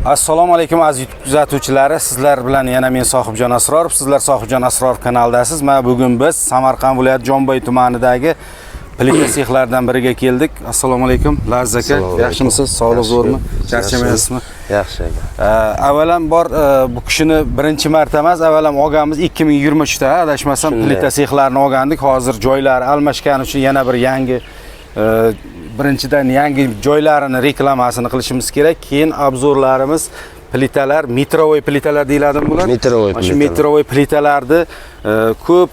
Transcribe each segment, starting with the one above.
Assalomu alaykum aziz kuzatuvchilar. Sizlar bilan yana men Sohibjon Asrorov. Sizlar Sohibjon Asrorov kanalidasiz. Mana bugun biz Samarqand viloyati Jomboy tumanidagi plita sexlaridan biriga keldik. Assalomu alaykum Laziz aka. Yaxshimisiz? Sog'lik zo'rmi? Charchamaysizmi? Yaxshi aka. Avvalambor bu kishini birinchi marta emas, avvalam olganmiz 2023 da adashmasam plita sexlarini olgandik. Hozir joylari almashgani uchun yana bir yangi birinchidan yangi joylarini reklamasini qilishimiz kerak. Keyin obzorlarimiz plitalar, metrovoy plitalar deyiladi bular. Metrovoy plitalar. Shu metrovoy plitalarni ko'p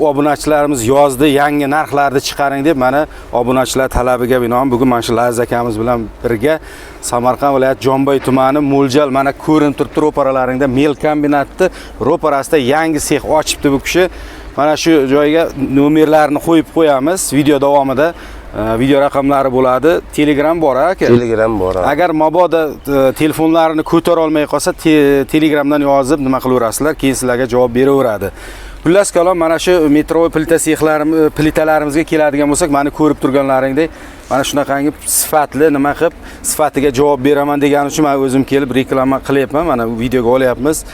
obunachilarimiz yozdi, yangi narxlarni chiqaring deb mana obunachilar talabiga binoan bugun mana shu Laziz akamiz bilan birga Samarqand viloyati Jomboy tumani mo'ljal mana ko'rinib turibdi ro'paralaringda mel kombinatni ro'parasida yangi sex ochibdi bu kishi. Mana shu joyga nomerlarini qo'yib qo'yamiz video davomida. Video raqamlari bo'ladi. Telegram bor aka. Telegram bor. Agar mabodo telefonlarini ko'tara olmay qolsa, Telegramdan yozib nima qilaverasizlar, keyin sizlarga javob beraveradi. Xullas kalom mana shu metrovoy plita sexlarimiz, plitalarimizga keladigan bo'lsak, meni ko'rib turganlaringdek, mana shunaqangi sifatli nima qilib, sifatiga javob beraman degan uchun men o'zim kelib reklama qilyapman. Mana bu videoga olyapmiz.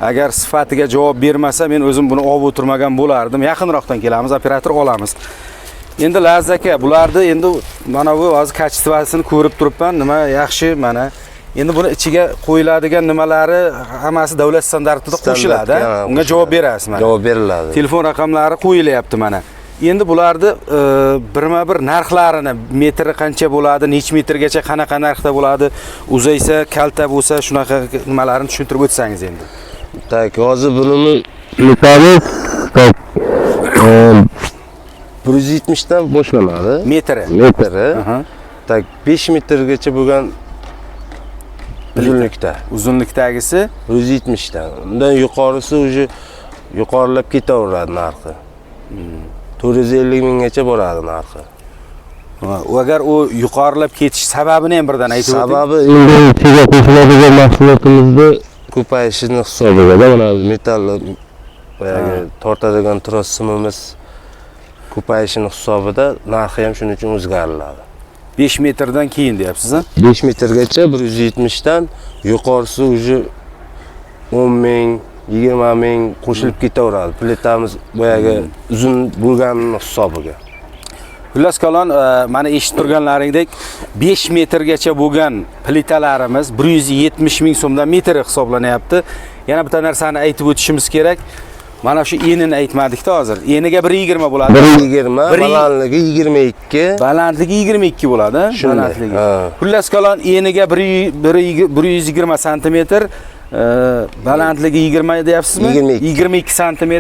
Agar sifatiga javob bermasa, men o'zim buni olib o'tirmagan bo'lardim. Yaqinroqdan kelamiz, operator olamiz. Endi Laziz aka, bularni endi mana bu hozir kачествосini ko'rib turibman. Nima yaxshi mana. Endi buni ichiga qo'yiladigan nimalari hammasi davlat standartida qo'shiladi. Unga javob berasiz mana. Javob beriladi. Telefon raqamlari qo'yilyapti mana. Endi bularni birma-bir narxlarini, metri qancha bo'ladi, necha metrgacha qanaqa narxda bo'ladi, uzaysa, kalta bo'lsa, shunaqa nimalarni tushuntirib o'tsangiz endi. Tak, hozir buni metamiz 170 dan boshlanadi. Metri. Tak 5 metrgacha bo'lgan uzunlikda. Uzunlikdagisi 170 dan. Undan yuqorisi уже yuqorilab ketaveradi narxi. 450 minggacha boradi narxi. Agar u yuqorilab ketish sababini ham birdan aytib o'ting. Sababi endi ichiga qo'shiladigan mahsulotimizni ko'payishini hisobiga, mana metall boyagi tortadigan tros simimiz ko'payishini hisobida narxi ham shuning uchun o'zgariladi. 5 metrdan keyin deyapsiz, ha? 5 metrgacha 170 dan yuqorisi уже 10 ming, 20 ming qo'shilib ketaveradi. Plitamiz boyagi uzun bo'lgani hisobiga. Xullas kalon, mana eshitib turganlaringdek 5 metrgacha bo'lgan plitalarimiz 170 ming so'mdan metr hisoblanyapti. Yana bitta narsani aytib o'tishimiz kerak. Mana shu enini aytmadik-da hozir. Eniga 1.20 bo'ladi. 1.20, balandligi 22. Balandligi 22 bo'ladi, balandligi. Xullas kalon eniga 120 sm, balandligi 20 deyapsizmi? 22 sm.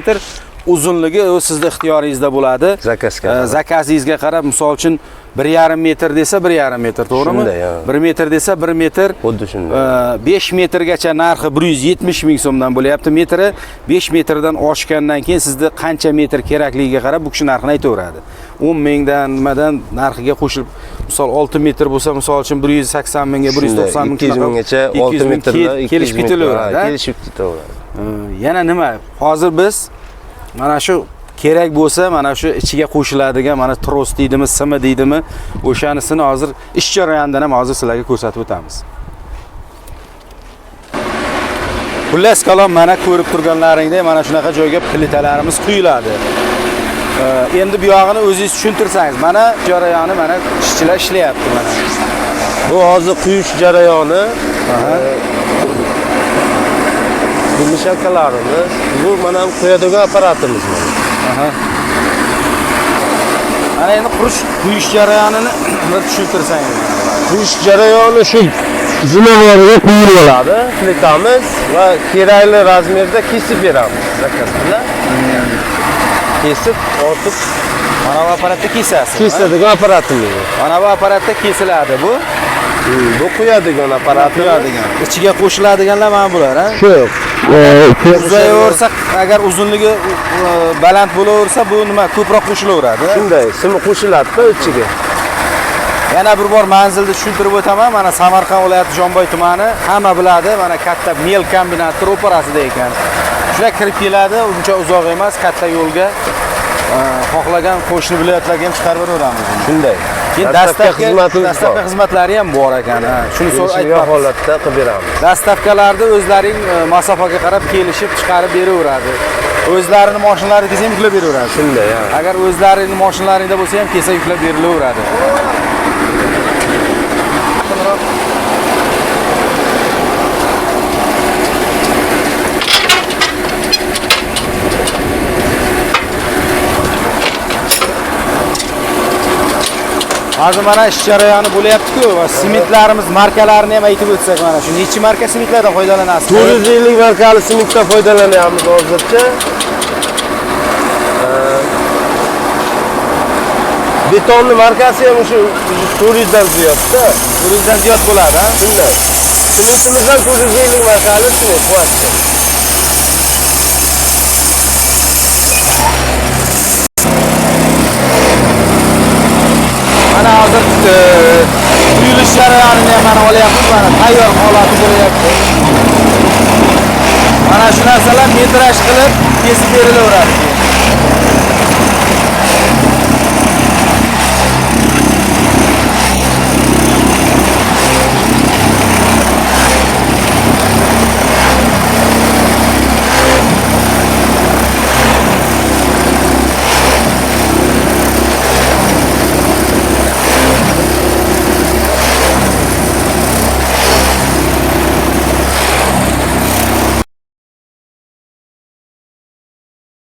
Uzunligi o sizning ixtiyoringizda bo'ladi. Zakazingizga qarab, misol uchun 1.5 metr desa 1.5 metr, to'g'rimi? 1 metr desa 1 metr. Xuddi shunday. 5 metrgacha narxi 170 ming so'mdan bo'lyapti metri. 5 metrdan oshgandan keyin sizga qancha metr kerakligiga qarab bu kishi narxini aytaveradi. 10 mingdan nimadan narxiga qo'shilib, misol 6 metr bo'lsa, misol uchun 180 mingga, 190 ming 200 minggacha 6 metrda kelishib ketaveradi. Kelishib ketaveradi. Yana nima? Hozir biz mana shu kerak bo'lsa, mana shu ichiga qo'shiladigan mana tros deydimi, simi deydimi, o'shanisini hozir ish jarayonidan ham hozir sizlarga ko'rsatib o'tamiz. Xullas kalom, mana ko'rib turganlaringdek mana shunaqa joyga plitalarimiz quyiladi. Endi bu yog'ini o'zingiz tushuntirsangiz, mana jarayoni mana ishchilar ishlayapti mana. Bu hozir quyish jarayoni. Bu mishalkalarimiz, bu mana qo'yadigan apparatimiz mana. Mana endi quyish jarayonini bir tushuntirsangiz. Quyish jarayoni shu zinavorga quyiladi. Plitamiz va kerakli razmerda kesib beramiz. Zakazlar. Kesib, ortib mana bu apparatda kesasiz. Kesadigan apparatimiz. Mana bu apparatda kesiladi bu. Bu qo'yadigan apparat, ichiga qo'shiladiganlar mana bular, ha? Shu. Uzayaversa, agar uzunligi baland bo'laversa, bu nima ko'proq qo'shilaveradi. Shunday, simi qo'shiladi-da ichiga. Yana bir bor manzilni tushuntirib o'taman. Mana Samarqand viloyati Jomboy tumani, hamma biladi, mana katta mel kombinati ro'parasida ekan. Shunday kirib keladi, uncha uzoq emas, katta yo'lga xohlagan qo'shni viloyatlarga ham chiqarib beramiz. Shunday. Keyin Dastlabki dastlabki xizmatlari ham bor ekan. Shuni aytgan holatda qilib beramiz. Dastavkalarda o'zlaring masofaga qarab kelishib chiqarib beraveradi. O'zlarining mashinalaringiz ham yuklab beraveradi. Shunday, Agar o'zlarining mashinalaringda bo'lsa ham kelsa yuklab berilaveradi. Hozir mana ish jarayoni bo'lyapti-ku va sementlarimiz markalarini ham aytib o'tsak mana shu necha marka sementlardan foydalanasiz? 450 markali sementdan foydalanyapmiz hozircha. Betonni markasi ham o'sha 400 dan ziyodda. 400 dan ziyod bo'ladi, ha? Shunday. Sementimizdan 450 markali sement bo'lyapti. Mana hozir quyilish jarayonini ham mana olyapmiz, mana tayyor holati bo'lyapti. Mana shu narsalar metraj qilib kesib berilaveradi.